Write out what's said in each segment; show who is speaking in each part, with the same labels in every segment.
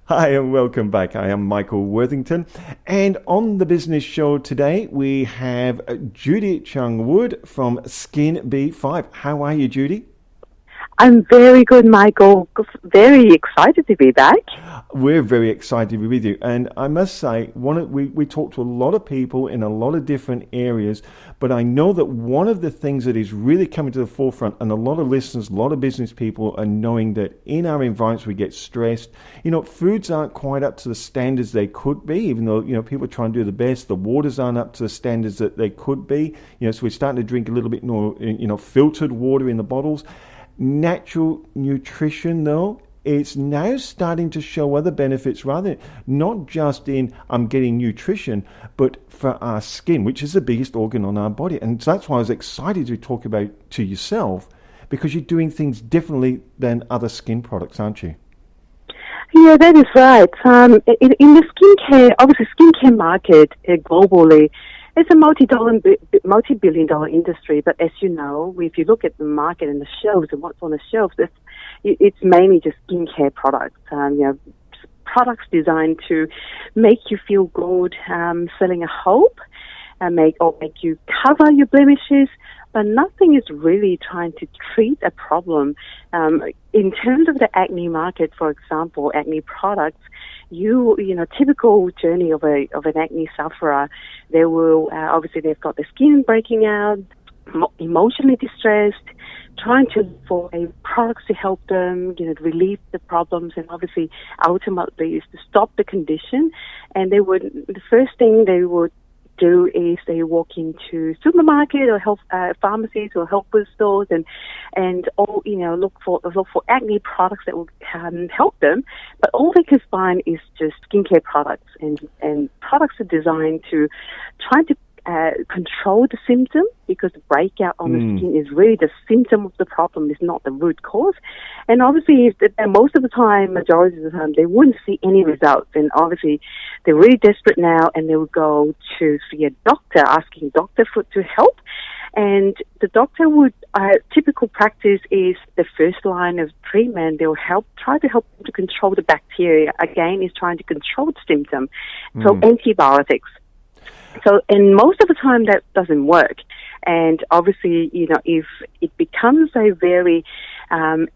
Speaker 1: Hi and welcome back. I am Michael Worthington, and on the business show today we have Judy Cheung-Wood from SkinB5. How are you, Judy?
Speaker 2: I'm very good, Michael. Very excited to be back.
Speaker 1: We're very excited to be with you, and I must say, we talk to a lot of people in a lot of different areas, but I know that one of the things that is really coming to the forefront, and a lot of listeners, a lot of business people are knowing that in our environments we get stressed. Foods aren't quite up to the standards they could be, even though people are trying to do the best. The waters aren't up to the standards that they could be. So we're starting to drink a little bit more, filtered water in the bottles. Natural nutrition, though, it's now starting to show other benefits, rather not just in I'm getting nutrition, but for our skin, which is the biggest organ on our body. And so that's why I was excited to talk about to yourself, because you're doing things differently than other skin products, aren't you?
Speaker 2: Yeah, that is right. In the skincare market globally, it's a multi-billion-dollar industry. But as you know, if you look at the market and the shelves and what's on the shelves, it's mainly just skincare products. Products designed to make you feel good, selling a hope, make you cover your blemishes. But nothing is really trying to treat a problem. In terms of the acne market, for example, acne products, typical journey of an acne sufferer, they will obviously they've got the skin breaking out, emotionally distressed, trying to look for products to help them, relieve the problems, and obviously ultimately is to stop the condition. And the first thing they would do is they walk into supermarket or health pharmacies or health food stores and look for acne products that will help them, but all they can find is just skincare products and products are designed to try to control the symptom, because the breakout on the skin is really the symptom of the problem, is not the root cause. And obviously, most of the time, majority of the time, they wouldn't see any results. And obviously, they're really desperate now, and they will go to see a doctor, asking doctor to help. And the doctor would, typical practice is the first line of treatment. They'll try to help them to control the bacteria. Again, is trying to control the symptom. So antibiotics. So, and most of the time that doesn't work. And obviously, if it becomes a very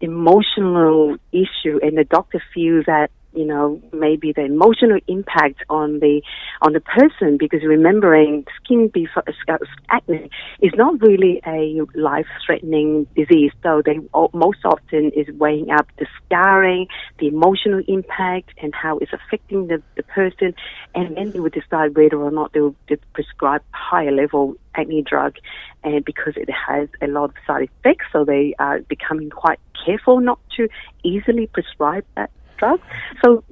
Speaker 2: emotional issue and the doctor feels that, maybe the emotional impact on the person, because remembering acne is not really a life-threatening disease. So they most often is weighing up the scarring, the emotional impact, and how it's affecting the person, and then they would decide whether or not they will prescribe higher level acne drug, and because it has a lot of side effects, so they are becoming quite careful not to easily prescribe that drug. So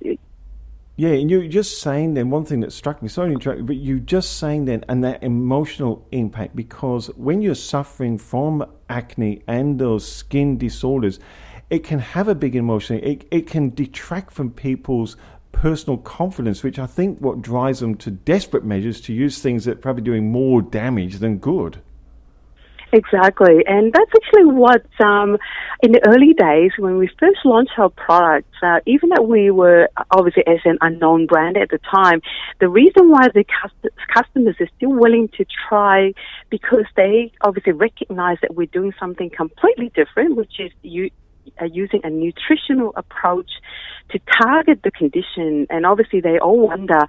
Speaker 1: yeah, and you're just saying then, one thing that struck me, sorry to interrupt, but you just saying then, and that emotional impact, because when you're suffering from acne and those skin disorders, it can have a big emotional, it can detract from people's personal confidence, which I think what drives them to desperate measures to use things that are probably doing more damage than good.
Speaker 2: Exactly, and that's actually what, in the early days when we first launched our product, even that we were obviously as an unknown brand at the time, the reason why the customers are still willing to try, because they obviously recognize that we're doing something completely different, which is using a nutritional approach to target the condition. And obviously they all wonder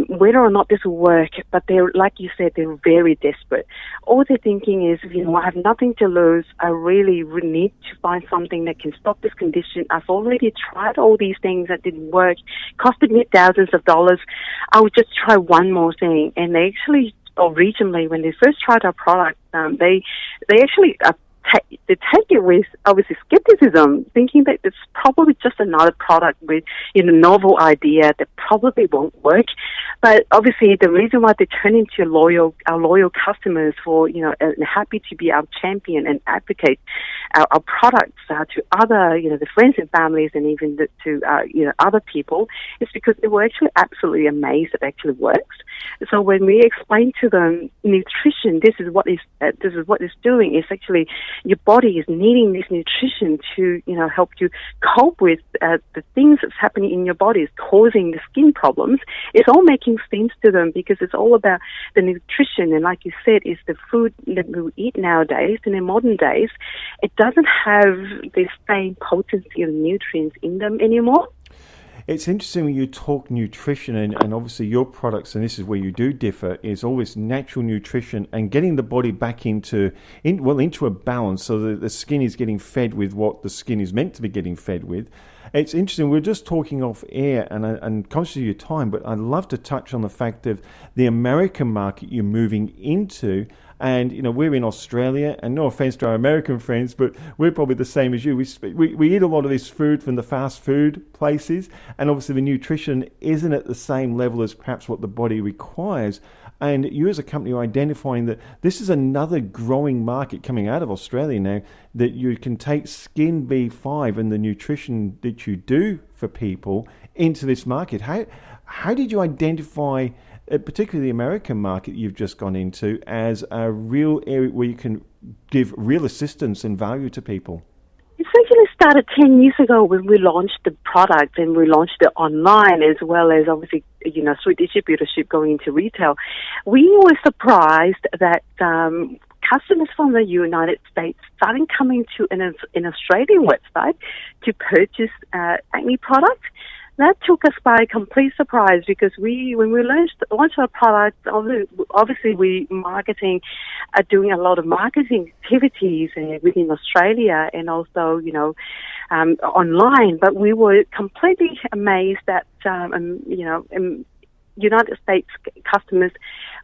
Speaker 2: whether or not this will work, but they're, like you said, they're very desperate. All they're thinking is, I have nothing to lose. I really need to find something that can stop this condition. I've already tried all these things that didn't work, costed me thousands of dollars. I would just try one more thing. And they actually, originally, when they first tried our product, they actually they take it with obviously skepticism, thinking that it's probably just another product with a novel idea that probably won't work. But obviously, the reason why they turn into our loyal customers for and happy to be our champion and advocate our products to other the friends and families and even to other people is because they were actually absolutely amazed it actually works. So when we explain to them nutrition, this is what it's doing. It's actually your body is needing this nutrition to, help you cope with the things that's happening in your body is causing the skin problems. It's all making sense to them because it's all about the nutrition. And like you said, is the food that we eat nowadays, in the modern days, it doesn't have the same potency of nutrients in them anymore.
Speaker 1: It's interesting when you talk nutrition, and obviously your products, and this is where you do differ, is always natural nutrition and getting the body back into a balance so that the skin is getting fed with what the skin is meant to be getting fed with. It's interesting, we're just talking off air, and conscious of your time, but I'd love to touch on the fact of the American market you're moving into. And, we're in Australia, and no offense to our American friends, but we're probably the same as you. We eat a lot of this food from the fast food places, and obviously the nutrition isn't at the same level as perhaps what the body requires. And you as a company are identifying that this is another growing market coming out of Australia now, that you can take SkinB5 and the nutrition that you do for people into this market. How did you identify particularly the American market you've just gone into, as a real area where you can give real assistance and value to people?
Speaker 2: It essentially started 10 years ago when we launched the product, and we launched it online as well as obviously, through distributorship going into retail. We were surprised that customers from the United States started coming to an Australian website to purchase acne products. That took us by complete surprise because when we launched our product, obviously we doing a lot of marketing activities within Australia and also, online. But we were completely amazed that, United States customers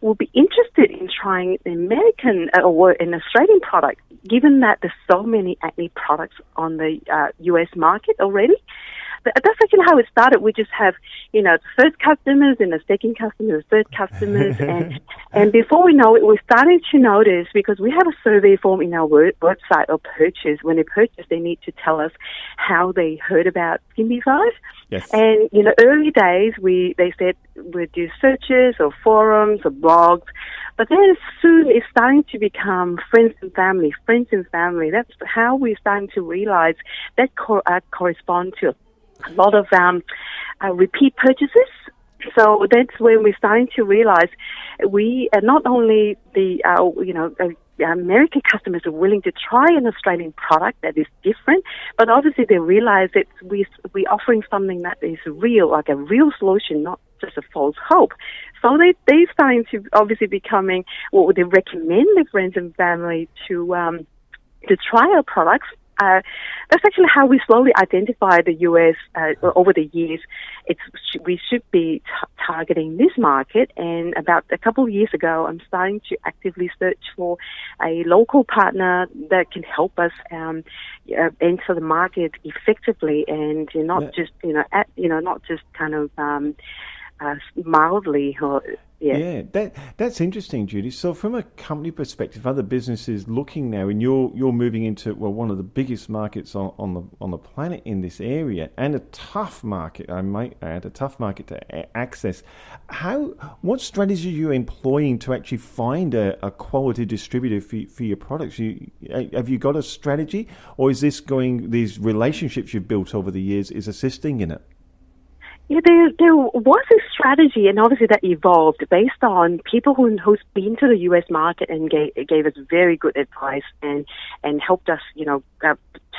Speaker 2: will be interested in trying the American or an Australian product, given that there's so many acne products on the US market already. That's actually how it started. We just have, the first customers and the second customers, the third customers. and before we know it, we're starting to notice, because we have a survey form in our website of purchase. When they purchase, they need to tell us how they heard about SkinB5.
Speaker 1: Yes.
Speaker 2: And, early days, they said we'd do searches or forums or blogs. But then soon it's starting to become friends and family. That's how we're starting to realize that correspond to a lot of repeat purchases. So that's when we're starting to realize we are not only the American customers are willing to try an Australian product that is different, but obviously they realize that we're offering something that is real, like a real solution, not just a false hope. So they're starting to obviously becoming, they recommend their friends and family to try our products. That's actually how we slowly identify the US over the years. We should be targeting this market, and about a couple of years ago, I'm starting to actively search for a local partner that can help us enter the market effectively, and not just kind of mildly or.
Speaker 1: Yeah, that's interesting, Judy. So from a company perspective, other businesses looking now, and you're moving into one of the biggest markets on the planet in this area, and a tough market, I might add, to access. What strategy are you employing to actually find a quality distributor for your products? Have you got a strategy, or is these relationships you've built over the years is assisting in it?
Speaker 2: Yeah, there was a strategy, and obviously that evolved based on people who's been to the U.S. market and gave us very good advice and helped us,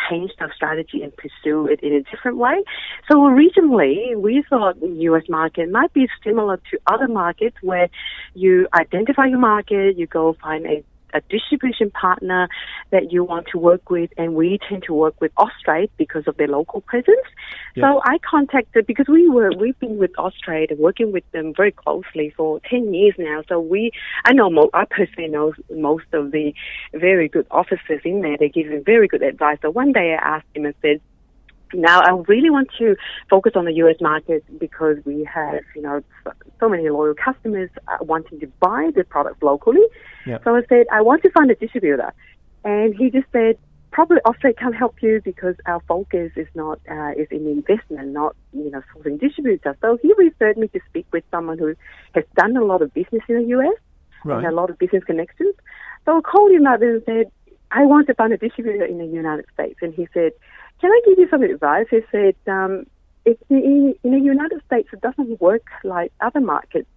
Speaker 2: change our strategy and pursue it in a different way. So originally, we thought the U.S. market might be similar to other markets where you identify your market, you go find a distribution partner that you want to work with, and we tend to work with Austrade because of their local presence. Yep. So I contacted, because we've been with Austrade and working with them very closely for 10 years now. So I personally know most of the very good officers in there. They give them very good advice. So one day I asked him and said, now, I really want to focus on the U.S. market because we have, so many loyal customers wanting to buy the product locally. Yep. So I said, I want to find a distributor. And he just said, probably Australia can't help you because our focus is not is in investment, not, sourcing distributors. So he referred me to speak with someone who has done a lot of business in the U.S. Right. And a lot of business connections. So I called him up and said, I want to find a distributor in the United States. And he said, can I give you some advice? He said, if in the United States, it doesn't work like other markets.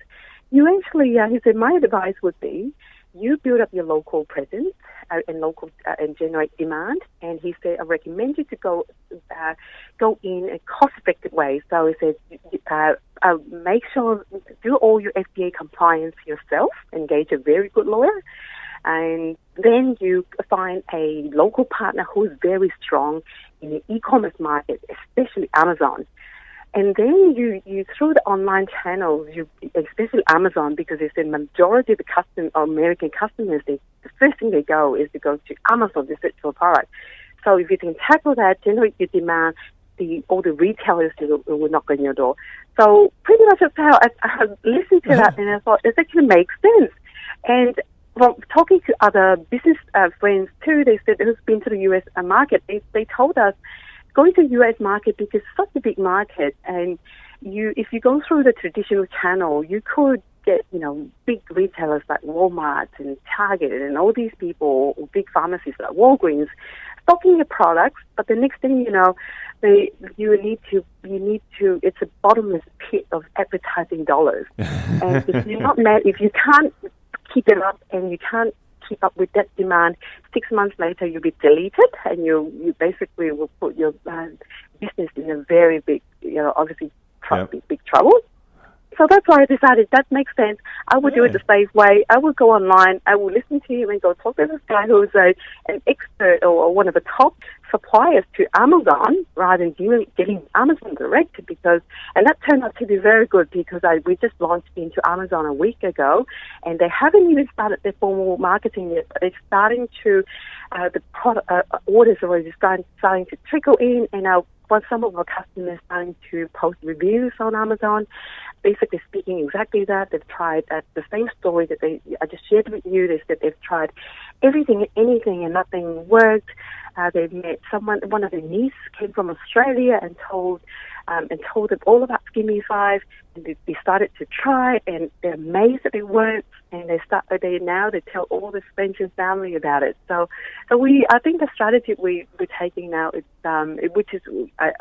Speaker 2: You actually, he said, my advice would be, you build up your local presence and generate demand. And he said, I recommend you to go in a cost-effective way. So he said, make sure do all your FDA compliance yourself. Engage a very good lawyer, and then you find a local partner who is very strong in the e-commerce market, especially Amazon. And then you through the online channels, especially Amazon, because it's the majority of the American customers, the first thing they go is to go to Amazon to search for a product. So if you can tackle that, generate your demand, all the retailers will knock on your door. So pretty much that's how I listened to that, and I thought it actually makes sense. And from talking to other business friends too, they said who's been to the U.S. market, they told us, going to the U.S. market because it's such a big market, and if you go through the traditional channel, you could get, big retailers like Walmart and Target and all these people, or big pharmacies like Walgreens, stocking your products. But the next thing you know, you need to. It's a bottomless pit of advertising dollars, and if you can't keep it up and you can't keep up with that demand, 6 months later you'll be deleted, and you basically will put your business in a very big, obviously big trouble. So that's why I decided that makes sense. I would do it the safe way. I would go online. I will listen to you and go talk to this guy who's an expert or one of the top suppliers to Amazon, rather than getting Amazon direct. And that turned out to be very good, because we just launched into Amazon a week ago, and they haven't even started their formal marketing yet, but they're starting to, the product orders are already starting to trickle in, and some of our customers starting to post reviews on Amazon, basically speaking exactly that. They've tried the same story that I just shared with you. They said they've tried everything and anything and nothing worked. They've met one of their nieces came from Australia and told them all about SkinB5, and they started to try, and they're amazed that it works, and they tell all the friends and family about it. So I think the strategy we're taking now is which is I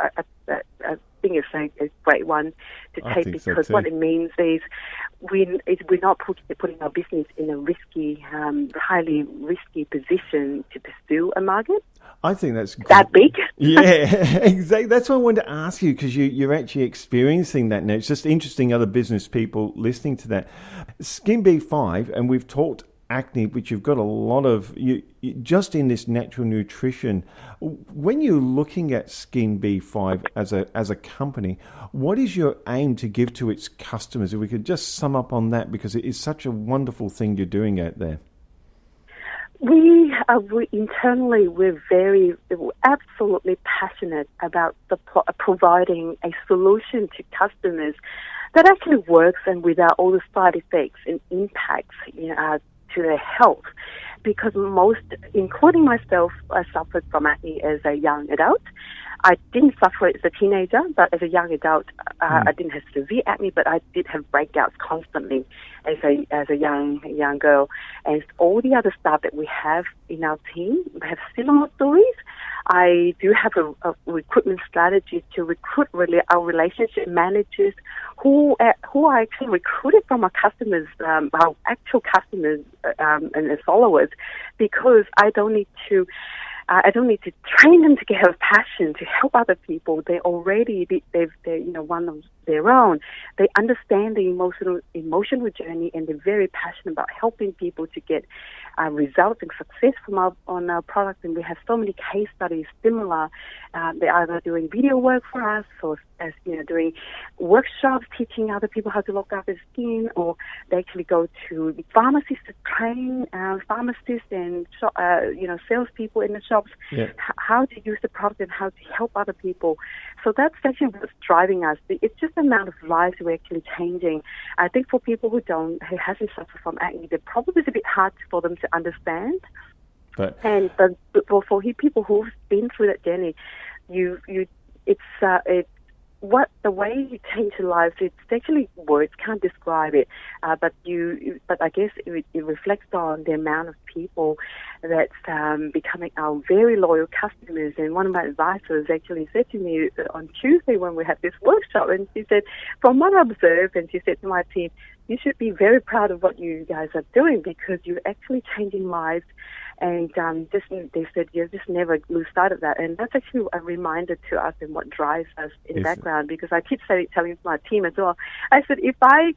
Speaker 2: think it's a great one to take, because what it means is we're not putting our business in a risky, highly risky position to pursue a market.
Speaker 1: I think that's
Speaker 2: that big.
Speaker 1: Yeah, exactly. That's what I wanted to ask you, because you're actually experiencing that now. It's just interesting, other business people listening to that. SkinB5, and we've talked acne, which you've got a lot of, just in this natural nutrition. When you're looking at SkinB5 as a company, what is your aim to give to its customers? If we could just sum up on that, because it is such a wonderful thing you're doing out there.
Speaker 2: We internally, we're absolutely passionate about providing a solution to customers that actually works and without all the side effects and impacts to their health. Because most, including myself, I suffered from acne as a young adult. I didn't suffer it as a teenager, but as a young adult, I didn't have severe acne, but I did have breakouts constantly as a young girl. And all the other staff that we have in our team have similar stories. I do have a recruitment strategy to recruit our relationship managers who are actually recruited from our customers, our actual customers and followers, because I don't need to train them to get a passion to help other people. They're one of their own. They understand the emotional journey, and they're very passionate about helping people to get results and success on our products. And we have so many case studies similar. They're either doing video work for us, or doing workshops teaching other people how to look after their skin, or they actually go to pharmacies to train pharmacists and salespeople in the shops how to use the product and how to help other people. So that's actually what's driving us. It's just the amount of lives we're actually changing. I think for people who hasn't suffered from acne, it probably is a bit hard for them to understand. But for people who've been through that journey, what the way you change your lives, it's actually words can't describe it, but I guess it reflects on the amount of people that's becoming our very loyal customers. And one of my advisors actually said to me on Tuesday when we had this workshop, and she said, from what I observed, and she said to my team, you should be very proud of what you guys are doing because you're actually changing lives. And they said, just never lose sight of that. And that's actually a reminder to us and what drives us in the background, because I keep telling my team as well. I said, if I'm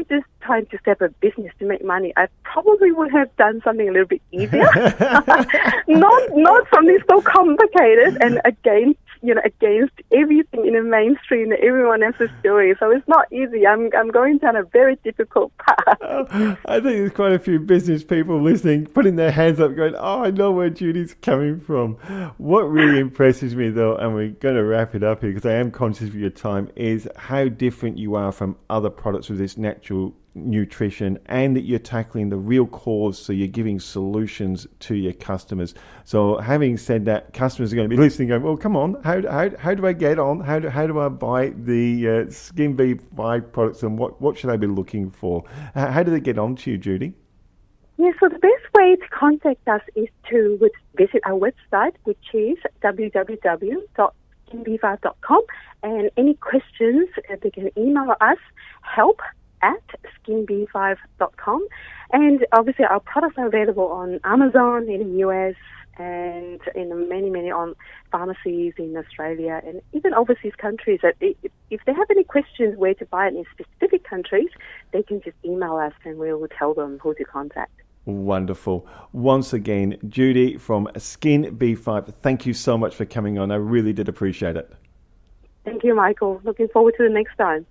Speaker 2: just trying to set up a business to make money, I probably would have done something a little bit easier. not something so complicated and against everything in the mainstream that everyone else is doing. So it's not easy. I'm going down a very difficult path.
Speaker 1: I think there's quite a few business people listening, putting their hands up going, oh, I know where Judy's coming from. What really impresses me, though, and we're going to wrap it up here because I am conscious of your time, is how different you are from other products with this natural nutrition, and that you're tackling the real cause, so you're giving solutions to your customers. So having said that, customers are going to be listening going, well, come on, how do I get on? How do I buy the SkinB5 products, and what should I be looking for? How do they get on to you, Judy?
Speaker 2: Yeah, so the best way to contact us is to visit our website, which is www.skinb5.com, and any questions, they can email us, help@skinb5.com. And obviously our products are available on Amazon in the US and in many on pharmacies in Australia and even overseas countries. If they have any questions where to buy it in specific countries, they can just email us and we will tell them who to contact.
Speaker 1: Wonderful. Once again, Judy from SkinB5, thank you so much for coming on. I really did appreciate it.
Speaker 2: Thank you, Michael. Looking forward to the next time.